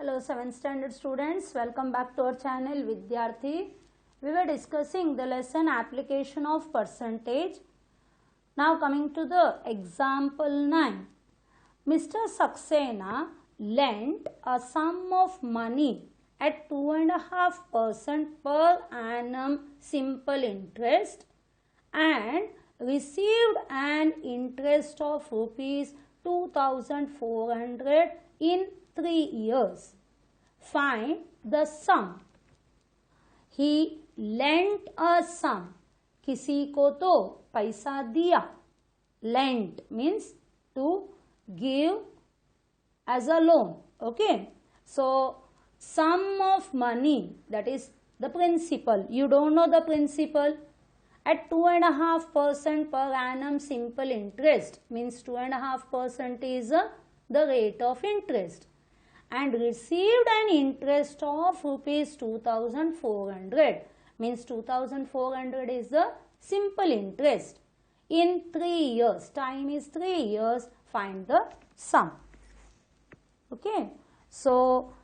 Hello 7th standard students, welcome back to our channel Vidyarthi. We were discussing the lesson application of percentage. Now coming to the example 9. Mr. Saxena lent a sum of money at 2.5% per annum simple interest and received an interest of rupees 2400 in 3 years. Find the sum. He lent a sum. किसी को तो पैसा दिया. Lent means to give as a loan. Okay. So sum of money, that is the principal. You don't know the principal. At 2.5% per annum simple interest means 2.5% is the rate of interest, and received an interest of rupees 2400 means 2400 is the simple interest in 3 years. Time is 3 years. Find the sum. Okay. So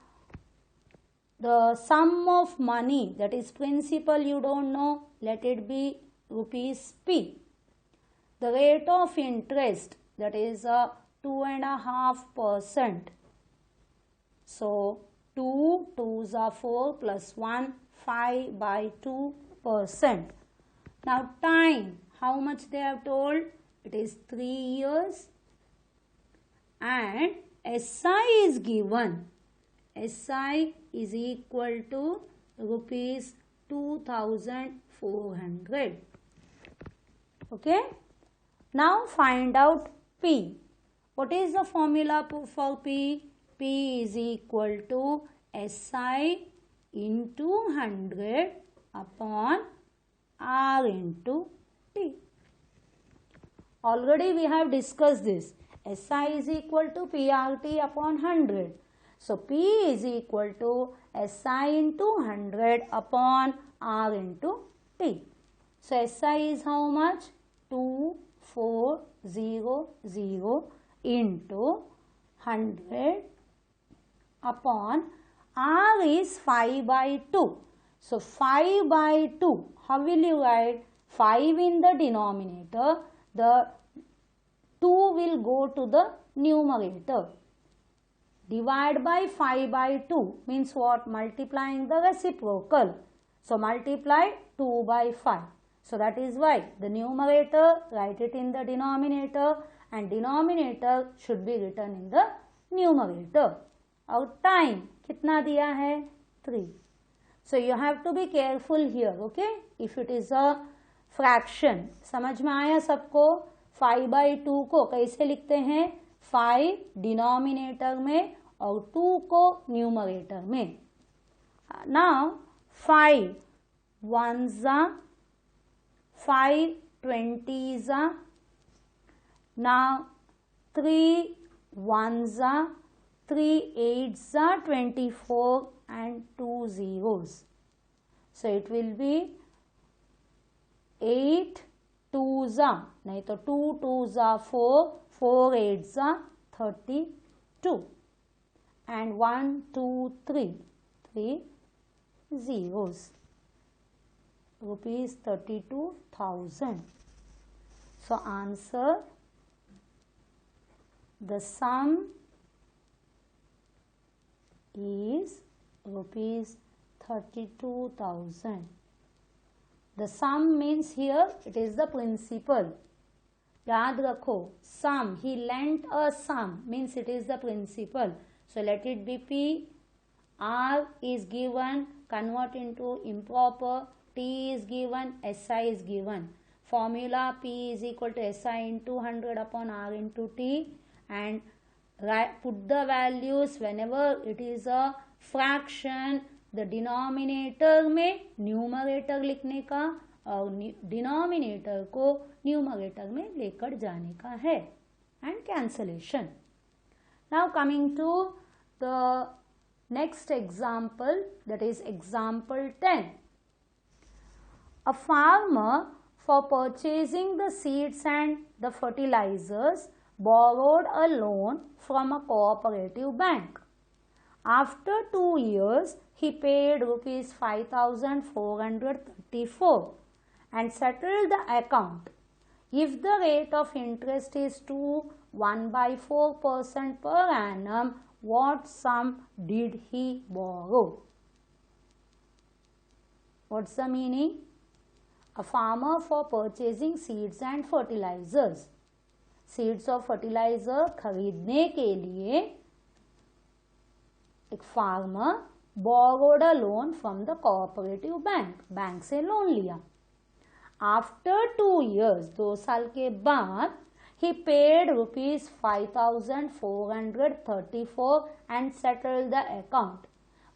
the sum of money, that is principal, you don't know, let it be rupees P. The rate of interest, that is 2.5%. So 2 2s are 4 plus 1, 5 by 2%. Now time, how much they have told? It is 3 years, and SI is given. SI is equal to rupees 2400. Okay. Now find out P. What is the formula for P? P is equal to SI into 100 upon R into T. Already we have discussed this. SI is equal to PRT upon 100. So P is equal to SI into 100 upon R into T. So SI is how much? 2400 into 100 upon R is 5 by 2. So 5 by 2. How will you write? 5 in the denominator. The 2 will go to the numerator. Divide by 5 by 2 means what? Multiplying the reciprocal. So multiply 2 by 5. So that is why the numerator, write it in the denominator, and denominator should be written in the numerator. Our time कितना दिया है? 3. So you have to be careful here. Okay. If it is a fraction. समझ में आया सबको? 5 by 2 को कैसे लिखते हैं? 5 डिनोमिनेटर में और 2 को न्यूमरेटर में. Now 5 ones are, 5 20s are. Now 3 ones are, 3 8s are 24 and 2 zeros. So it will be 8 2s are, नहीं तो 2 2s are 4, 4 8s are 32, and 1 2 3, 3 zeros. Rupees 32,000. So answer, the sum is rupees 32,000. The sum means here it is the principal. याद रखो, sum, he lent a sum means it is the principal. So let it be P. R is given, convert into improper. T is given, SI is given. Formula P is equal to SI into 100 upon R into T, and put the values whenever it is a fraction. The denominator में numerator लिखने का और denominator को numerator में लेकर जाने का है, and cancellation. Now coming to the next example, that is example 10. A farmer, for purchasing the seeds and the fertilizers, borrowed a loan from a cooperative bank. After 2 years, he paid rupees 5,434 and settled the account. If the rate of interest is 1/4% per annum, what sum did he borrow? What's the meaning? A farmer for purchasing seeds and fertilizers. Seeds और fertilizer खरीदने के लिए एक farmer borrowed a loan from the cooperative bank. Bank से loan लिया. After 2 years, 2 साल के बाद, he paid rupees 5,434 and settled the account.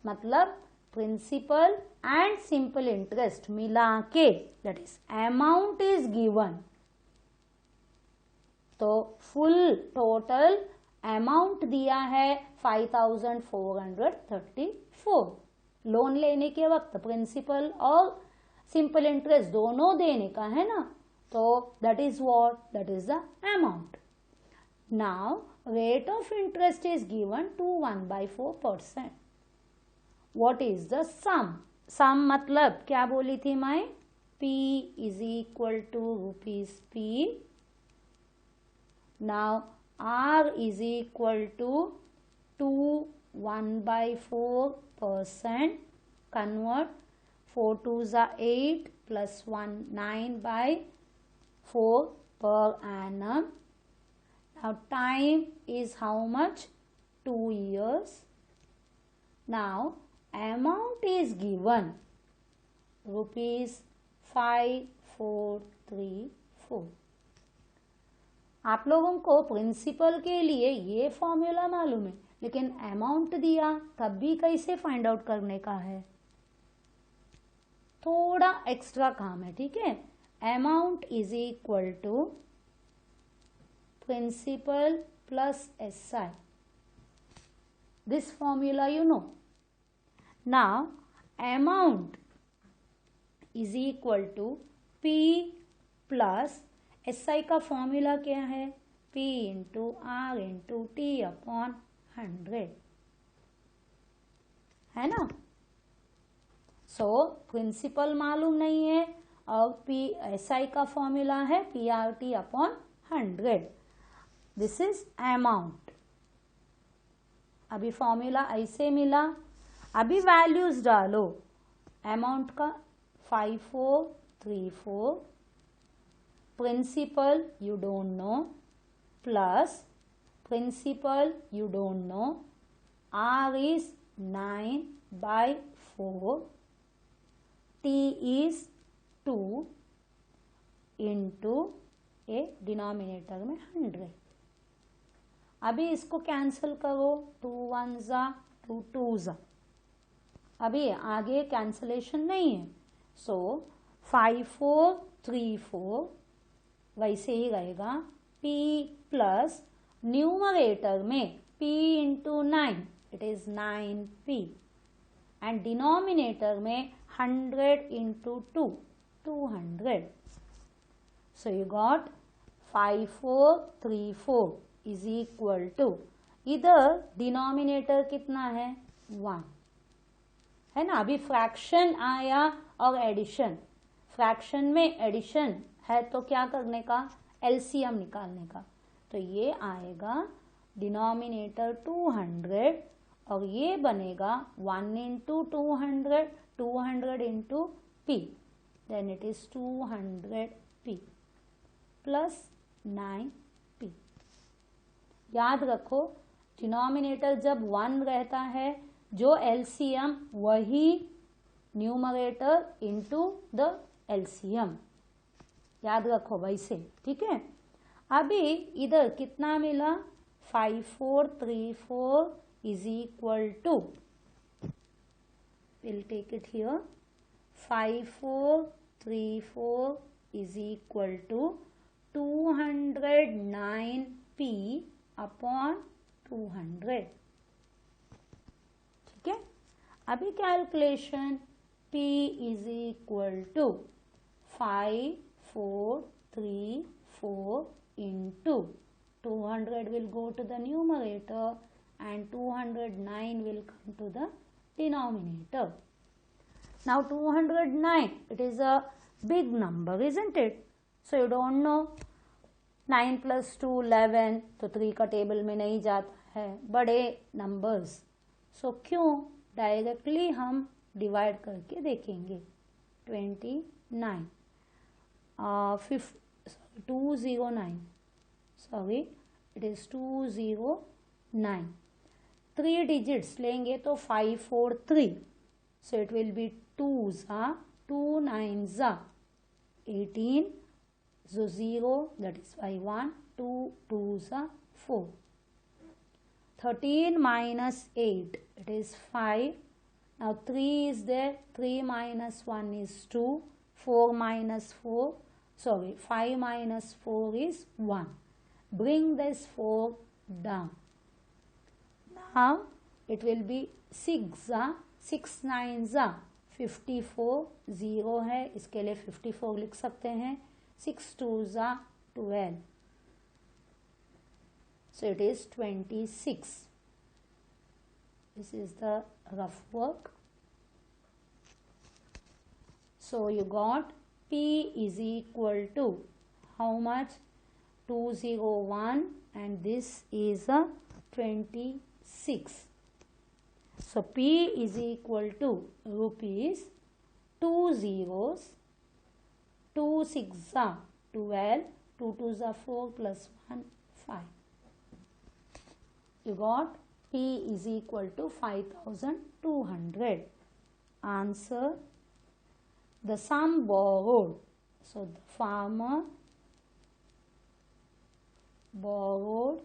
मतलब प्रिंसिपल एंड सिंपल इंटरेस्ट मिला के, that is amount is given. तो फुल टोटल अमाउंट दिया है 5,434. लोन लेने के वक्त प्रिंसिपल और सिंपल इंटरेस्ट दोनों देने का है ना, तो that is what, that is the amount. Now rate of interest is given to 1/4%. What is the sum? Sum मतलब क्या बोली थी मैं? P is equal to rupees P. Now R is equal to 1/4%. Convert 4 2s are 8 plus 1 9/4 per annum. Now time is how much? 2 years. Now amount is given rupees 5,434. आप लोगों को principal के लिए ये फॉर्मूला मालूम है, लेकिन अमाउंट दिया तब भी कैसे फाइंड आउट करने का है, थोड़ा एक्स्ट्रा काम है. ठीक है. Amount is equal to principal plus SI. This formula you know. Now amount is equal to P plus SI का फॉर्मूला क्या है? P into R into T upon 100 है ना. सो प्रिंसिपल मालूम नहीं है और SI का फॉर्मूला है PRT upon 100. This is amount. अभी फॉर्मूला ऐसे मिला. अभी वैल्यूज डालो. अमाउंट का 5,434, principal you don't know, plus principal you don't know, R is 9/4, T is 2 into a denominator में 100. अभी इसको कैंसिल करो. 2 1s 2 2s. अभी आगे कैंसलेशन नहीं है. सो 5,434 वैसे ही रहेगा. P प्लस न्यूमरेटर में P into 9, it is 9P, and denominator में 100 into 2, 200. So you got 5,434 is equal to, इधर डिनोमिनेटर कितना है? 1 है ना. अभी फ्रैक्शन आया और एडिशन. फ्रैक्शन में एडिशन है तो क्या करने का? LCM निकालने का. तो ये आएगा डिनोमिनेटर 200 और ये बनेगा 1 into 200, 200 into P, then it is 200P plus 9P. याद रखो डिनोमिनेटर जब 1 रहता है, जो LCM वही न्यूमरेटर इंटू द LCM. याद रखो वैसे. ठीक है. अभी इधर कितना मिला? 5,434 is equal to, will take it here, 5,434 is equal to 209P upon 200. ठीक है. अभी calculation P is equal to 5,434 into 200 will go to the numerator and 209 will will come to the denominator. Now 209, it is a big number, isn't it? So you don't know 9 plus 2 11, तो 3 का table में नहीं जाता है, बड़े numbers. सो क्यों directly हम divide करके देखेंगे. 29 209, सॉरी इट इज 209. 3 डिजिट्स लेंगे तो 5 4 3, सो इट विल बी 2 ज़ा 2 9 ज़ा 18, so 0, that is why 1 2 2 ज़ा 4. 13 minus 8, it is 5. Now 3 is there, 3 minus 1 is 2, 4 minus 4, sorry 5 minus 4 is 1. Bring this 4 down. Now it will be 6 9 54, 0 है, इसके लिए 54 लिख सकते हैं. 6 2 12, so it is 26. This is the rough work. So you got P is equal to how much? 201, and this is a 26. So P is equal to rupees 2 zeros, 2 6 12, 2 2 4 plus 1 5. You got P is equal to 5200. Answer, the sum borrowed. So the farmer borrowed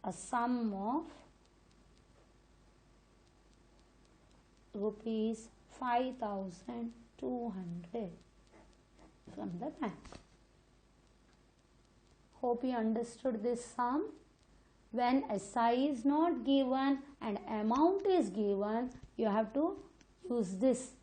a sum of rupees 5200 from the bank. Hope you understood this sum. When SI is not given and amount is given, you have to use this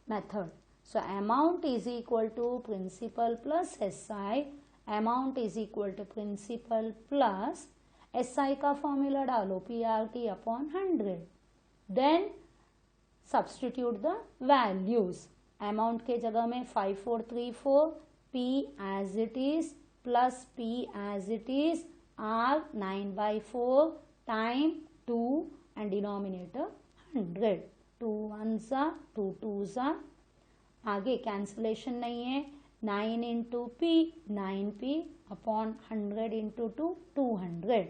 method. So amount is equal to principal plus SI, amount is equal to principal plus SI का formula डालो PRT upon 100. Then substitute the values. Amount के जगह में 5434, P as it is plus P as it is, R 9/4 time 2 and denominator 100. 2 1s 2 2s. आगे cancellation नहीं है. 9 into P 9P upon 100 into 2 200.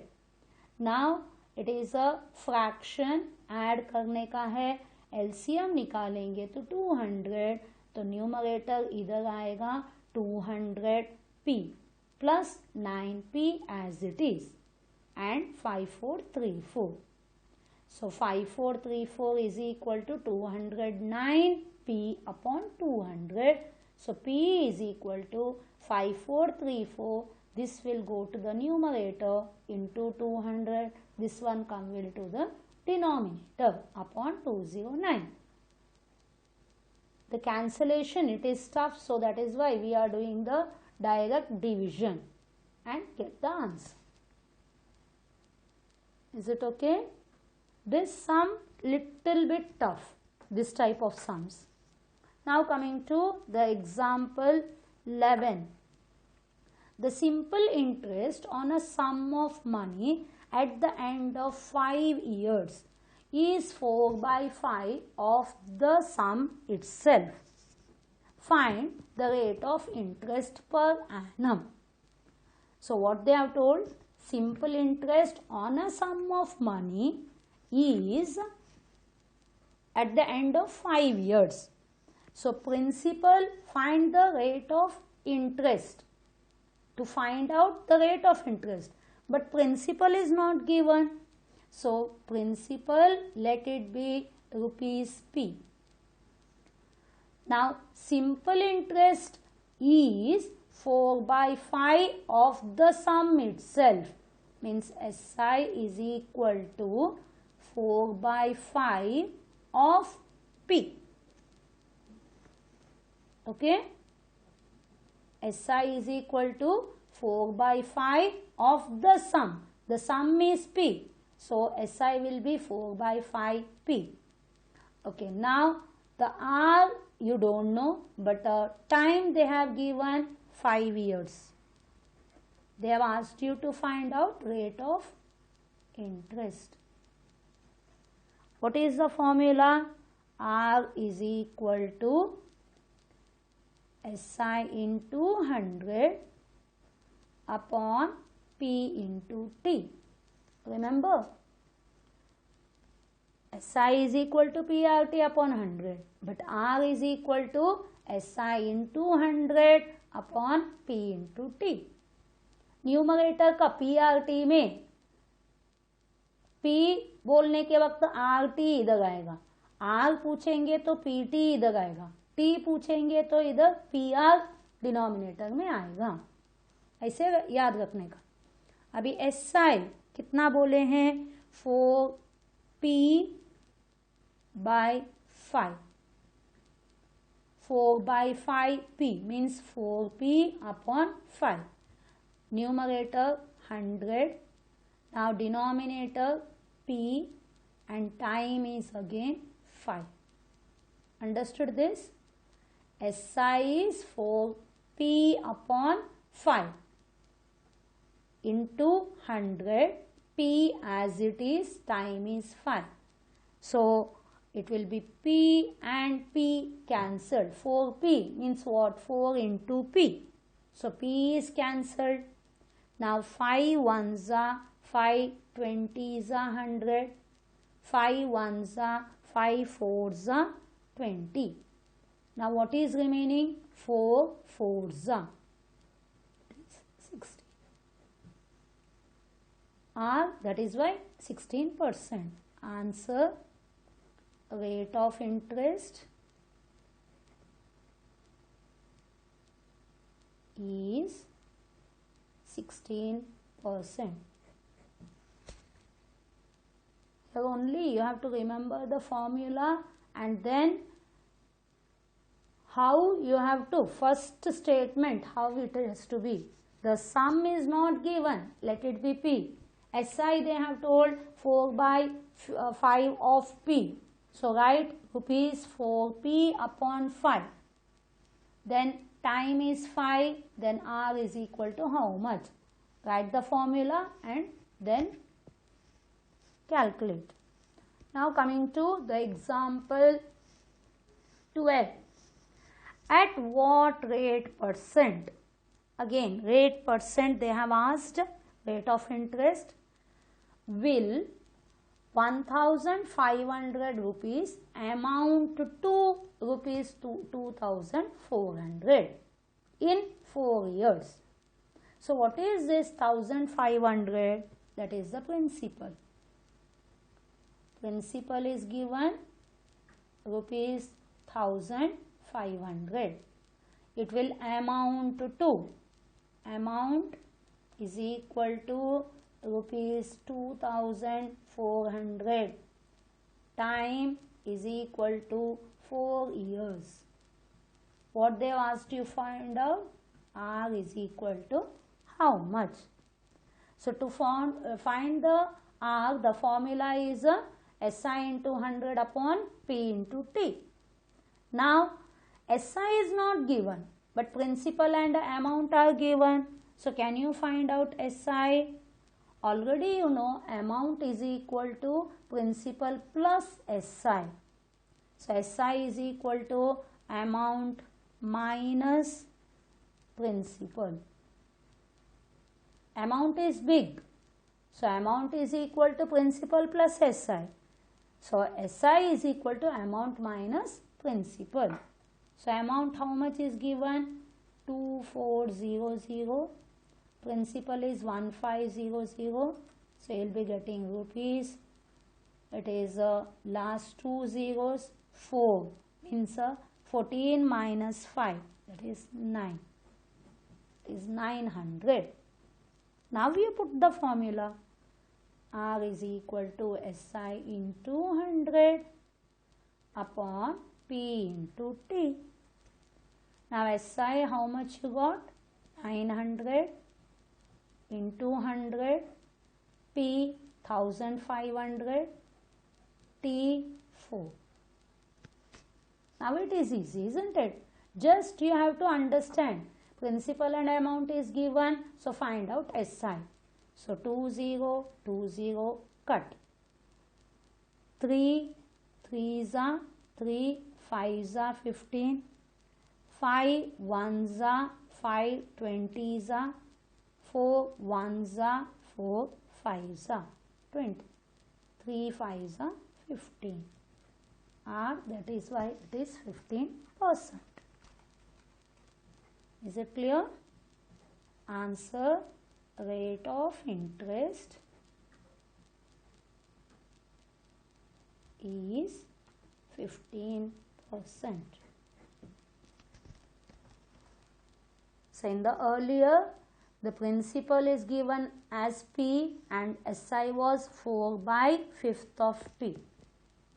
Now it is a fraction. Add करने का है. LCM निकालेंगे तो 200, तो न्यूमरेटर इधर आएगा 200P plus 9P as it is and 5434. So 5434 is equal to 209P upon 200. So P is equal to 5434. This will go to the numerator into 200. This one will to the denominator upon 209. The cancellation, it is tough, so that is why we are doing the direct division and get the answer. Is it okay? This sum little bit tough, this type of sums. Now coming to the example 11. The simple interest on a sum of money at the end of 5 years is 4/5 of the sum itself. Find the rate of interest per annum. So what they have told, simple interest on a sum of money is at the end of 5 years. So principal, find the rate of interest. To find out the rate of interest, but principal is not given. So principal, let it be rupees P. Now simple interest is 4/5 of the sum itself, means SI is equal to 4/5 of P. Okay, SI is equal to 4/5 of the sum. The sum is P. So SI will be 4 by 5P. Okay, now the R you don't know, but time they have given 5 years. They have asked you to find out rate of interest. What is the formula? R is equal to SI into 100 upon P into T. Remember, SI is equal to PRT upon 100, but R is equal to SI into 100 upon P into T. Numerator का PRT में P बोलने के वक्त RT इधर आएगा, R पूछेंगे तो PT इधर आएगा, T पूछेंगे तो इधर PR डिनोमिनेटर में आएगा. ऐसे याद रखने का. अभी SI कितना बोले हैं? 4P by 5. 4 by 5P means 4P upon 5. Numerator 100. Now denominator P and time is again 5. Understood this? SI is 4P upon 5 into 100. P as it is, time is 5. So it will be P and P cancelled. 4P means what? 4 into P. So P is cancelled. Now 5 ones are 5 20s are 100. 5 ones are 5 fours are 20. Now what is remaining? 4 fours are 60. That is why 16%. Answer, rate of interest is 16%. Here only you have to remember the formula and then how you have to, first statement, how it has to be. The sum is not given, let it be P. SI they have told 4 by 5 of P. So write rupees 4P upon 5. Then time is 5, then R is equal to how much? Write the formula and then calculate. Now coming to the example 12. At what rate percent? Again, rate percent they have asked, rate of interest. Will 1500 rupees amount to rupees 2400 in 4 years. So what is this 1500? That is the principal. Principal is given rupees 1500. It will amount to, amount is equal to rupees 2400. Time is equal to 4 years. What they asked you find out? R is equal to how much? So to find the R, the formula is SI into 100 upon P into T. Now SI is not given, but principal and amount are given. So can you find out SI? Already you know amount is equal to principal plus SI. So SI is equal to amount minus principal. Amount is big. So amount is equal to principal plus SI. So SI is equal to amount minus principal. So amount how much is given? 2400. Principal is 1500. So you will be getting rupees. It is last 2 zeros. 4 means 14 minus 5. That is 9. It is 900. Now you put the formula. R is equal to SI into 100 upon P into T. Now SI how much you got? 900 into 100. P 1500 T4. Now it is easy, isn't it? Just you have to understand principal and amount is given, so find out SI. So 20 cut. 3 3s are 3, 5s are 15, 5 1s are 5, 20s are 4, 1s are 4, 5s are 20, 3 5s are 15. That is why it is 15%. Is it clear? Answer: rate of interest is 15%. So in the earlier, the principal is given as P and SI was 4/5 of P.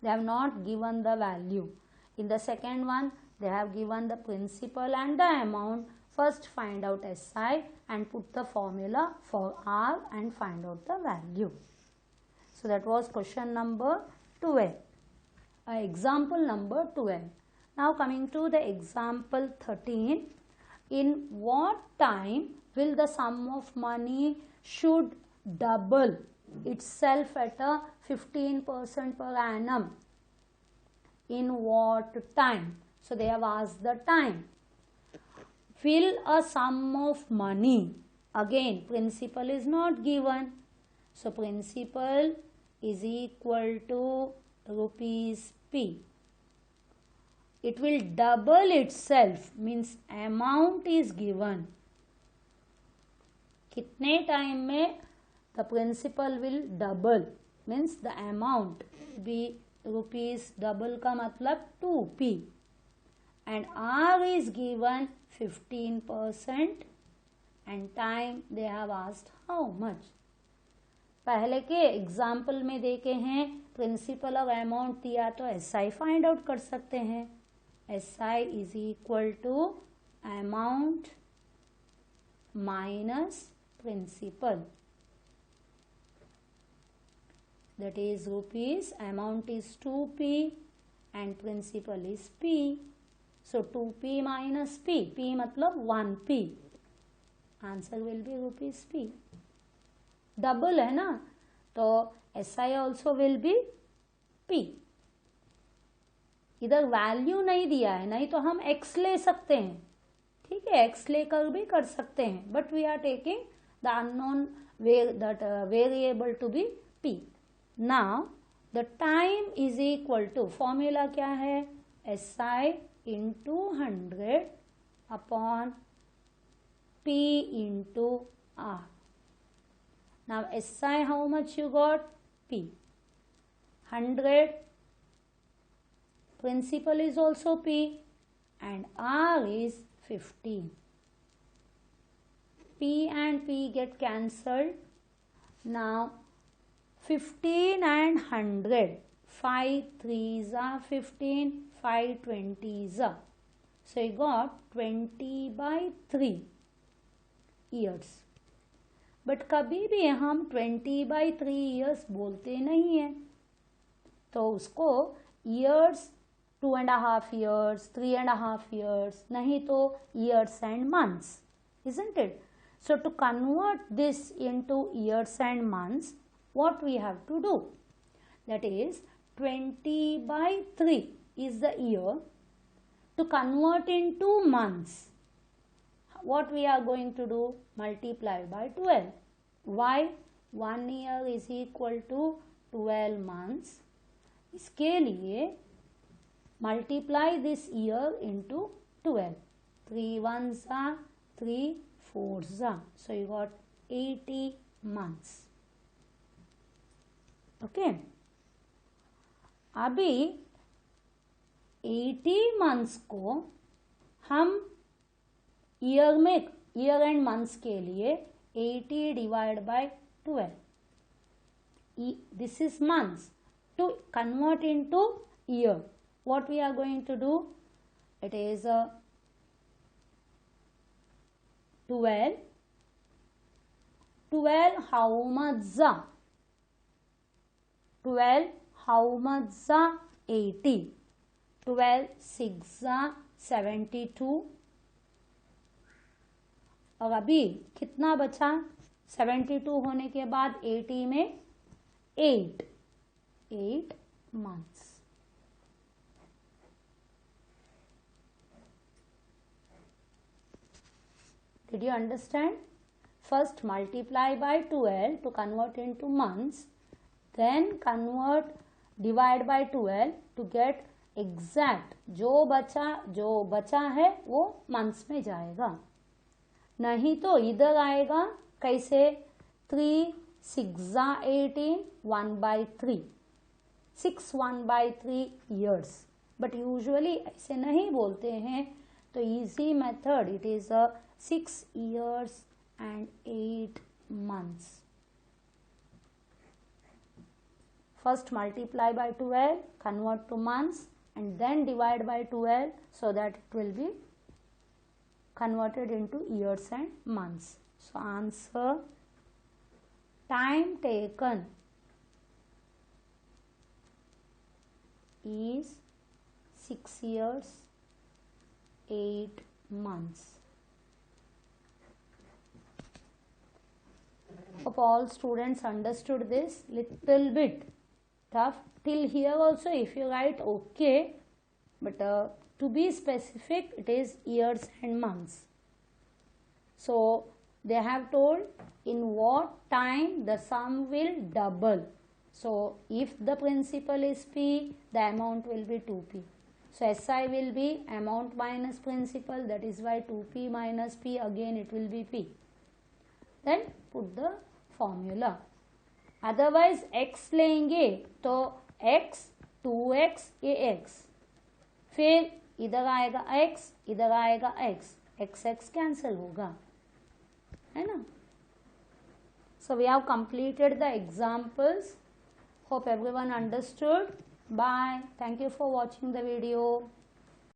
They have not given the value. In the second one, they have given the principal and the amount. First find out SI and put the formula for R and find out the value. So that was question number 12. Example number 12. Now coming to the example 13. In what time will the sum of money should double itself at a 15% per annum? In what time? So they have asked the time. Will a sum of money, again principal is not given, so principal is equal to rupees P. It will double itself, means amount is given. कितने time में the principal will double, means the amount be rupees, double का मतलब 2p, and R is given 15% and time they have asked how much. पहले के example में देखे हैं principal और अमाउंट दिया तो SI फाइंड आउट कर सकते हैं. SI is equal to amount minus principal, that is rupees, amount is 2p and principal is p. So 2p minus p, p मतलब 1p, answer will be rupees p. Double है ना, तो SI also will be p. इधर value नहीं दिया है, नहीं तो हम x ले सकते हैं, ठीक है, x लेकर भी कर सकते हैं, but we are taking the unknown variable to be p. Now the time is equal to, formula क्या है, SI into 100 upon P into R. Now SI how much you got? P. 100, principal is also P and R is 15. P and P get cancelled. Now 15 and 100, 5 3s are 15, 5 20s are. So you got 20/3 years. But कभी भी हम 20/3 years बोलते नहीं हैं, तो उसको years 2.5 years, 3.5 years, नहीं तो years and months, isn't it? So to convert this into years and months, what we have to do? That is 20/3 is the year. To convert into months, what we are going to do? Multiply by 12. Why? 1 year is equal to 12 months. इसके लिए multiply this year into 12. 3 1s are 3 4s are. So you got 80 months. Okay. अभी 80 months को हम year में, year and months के लिए 80 divide by 12, this is months. To convert into year, what we are going to do? It is 12 how much? 12 how much za 80, 12 6 za 72। और अभी कितना बचा 72 होने के बाद 80 में 8 months। Did you understand? First multiply by 12 to convert into months, then divide by 12 to get exact जो बचा है वो months में जाएगा। नहीं तो इधर आएगा कैसे 3 6 18 1/3 6 1/3 years, बट यूजुअली ऐसे नहीं बोलते हैं, तो easy method it is 6 years and 8 months। First multiply by 12, convert to months, and then divide by 12 so that it will be converted into years and months. So answer, time taken is 6 years 8 months। Hope all students understood this. Little bit tough till here also. If you write okay, but to be specific it is years and months. So they have told in what time the sum will double. So if the principal is P, the amount will be 2P. So SI will be amount minus principal, that is why 2P minus P, again it will be P. Then put the formula. Otherwise x लेंगे तो x 2x ये x, फिर इधर आएगा x, इधर आएगा x, x cancel होगा, है ना। So we have completed the examples. Hope everyone understood. Bye. Thank you for watching the video.